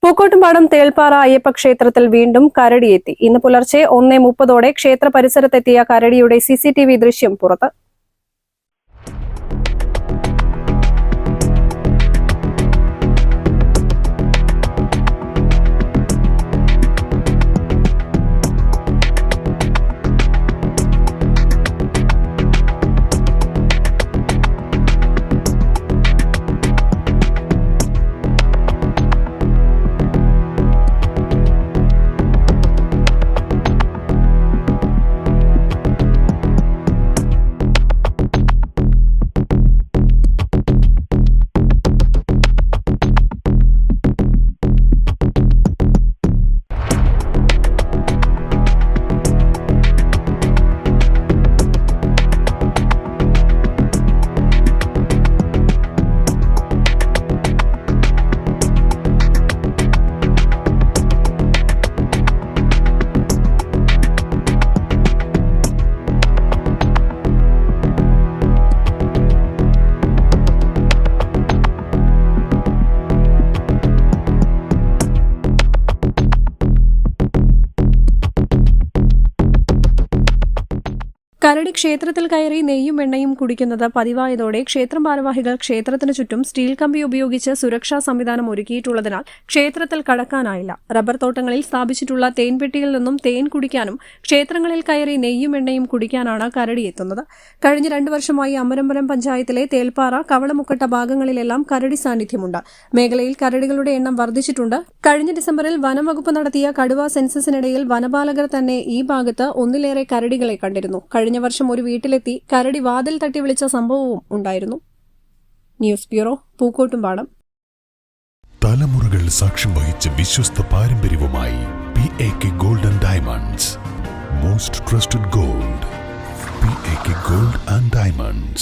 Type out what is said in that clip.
പൂക്കോട്ടുംപാടം തേൾപ്പാറ അയ്യപ്പ ക്ഷേത്രത്തിൽ വീണ്ടും കരടിയെത്തി. ഇന്ന് പുലർച്ചെ 1:30 ക്ഷേത്ര പരിസരത്തെത്തിയ കരടിയുടെ CCTV ദൃശ്യം പുറത്ത്. കരടി ക്ഷേത്രത്തിൽ കയറി നെയ്യും എണ്ണയും കുടിക്കുന്നത് പതിവായതോടെ ക്ഷേത്രം ഭാരവാഹികൾ ക്ഷേത്രത്തിനു ചുറ്റും സ്റ്റീൽ കമ്പി ഉപയോഗിച്ച് സുരക്ഷാ സംവിധാനം ഒരുക്കിയിട്ടുള്ളതിനാൽ ക്ഷേത്രത്തിൽ കടക്കാനായില്ല. റബ്ബർ തോട്ടങ്ങളിൽ സ്ഥാപിച്ചിട്ടുള്ള തേൻപെട്ടിയിൽ നിന്നും തേൻ കുടിക്കാനും ക്ഷേത്രങ്ങളിൽ കയറി നെയ്യും എണ്ണയും കുടിക്കാനാണ് കരടി എത്തുന്നത്. കഴിഞ്ഞ 2 വർഷമായി അമരമ്പലം പഞ്ചായത്തിലെ തേൽപ്പാറ, കവളമുക്കട്ട ഭാഗങ്ങളിലെല്ലാം കരടി സാന്നിധ്യമുണ്ട്. മേഖലയിൽ കരടികളുടെ എണ്ണം വർദ്ധിച്ചിട്ടുണ്ട്. കഴിഞ്ഞ ഡിസംബറിൽ വനം വകുപ്പ് നടത്തിയ കടുവ സെൻസസിനിടയിൽ വനപാലകർ തന്നെ ഈ ഭാഗത്ത് ഒന്നിലേറെ കരടികളെ കണ്ടിരുന്നു. കഴിഞ്ഞ വർഷം ഒരു വീട്ടിലെത്തി കരടി വാതിൽ തട്ടി വിളിച്ച സംഭവവും ഉണ്ടായിരുന്നു. News bureau, Pookkottumpadam. തലമുറകൾ സാക്ഷ്യം വഹിച്ച വിശ്വസ്ത പാരമ്പര്യവുമായി PAK Gold and Diamonds. Most trusted gold. PAK Gold and Diamonds.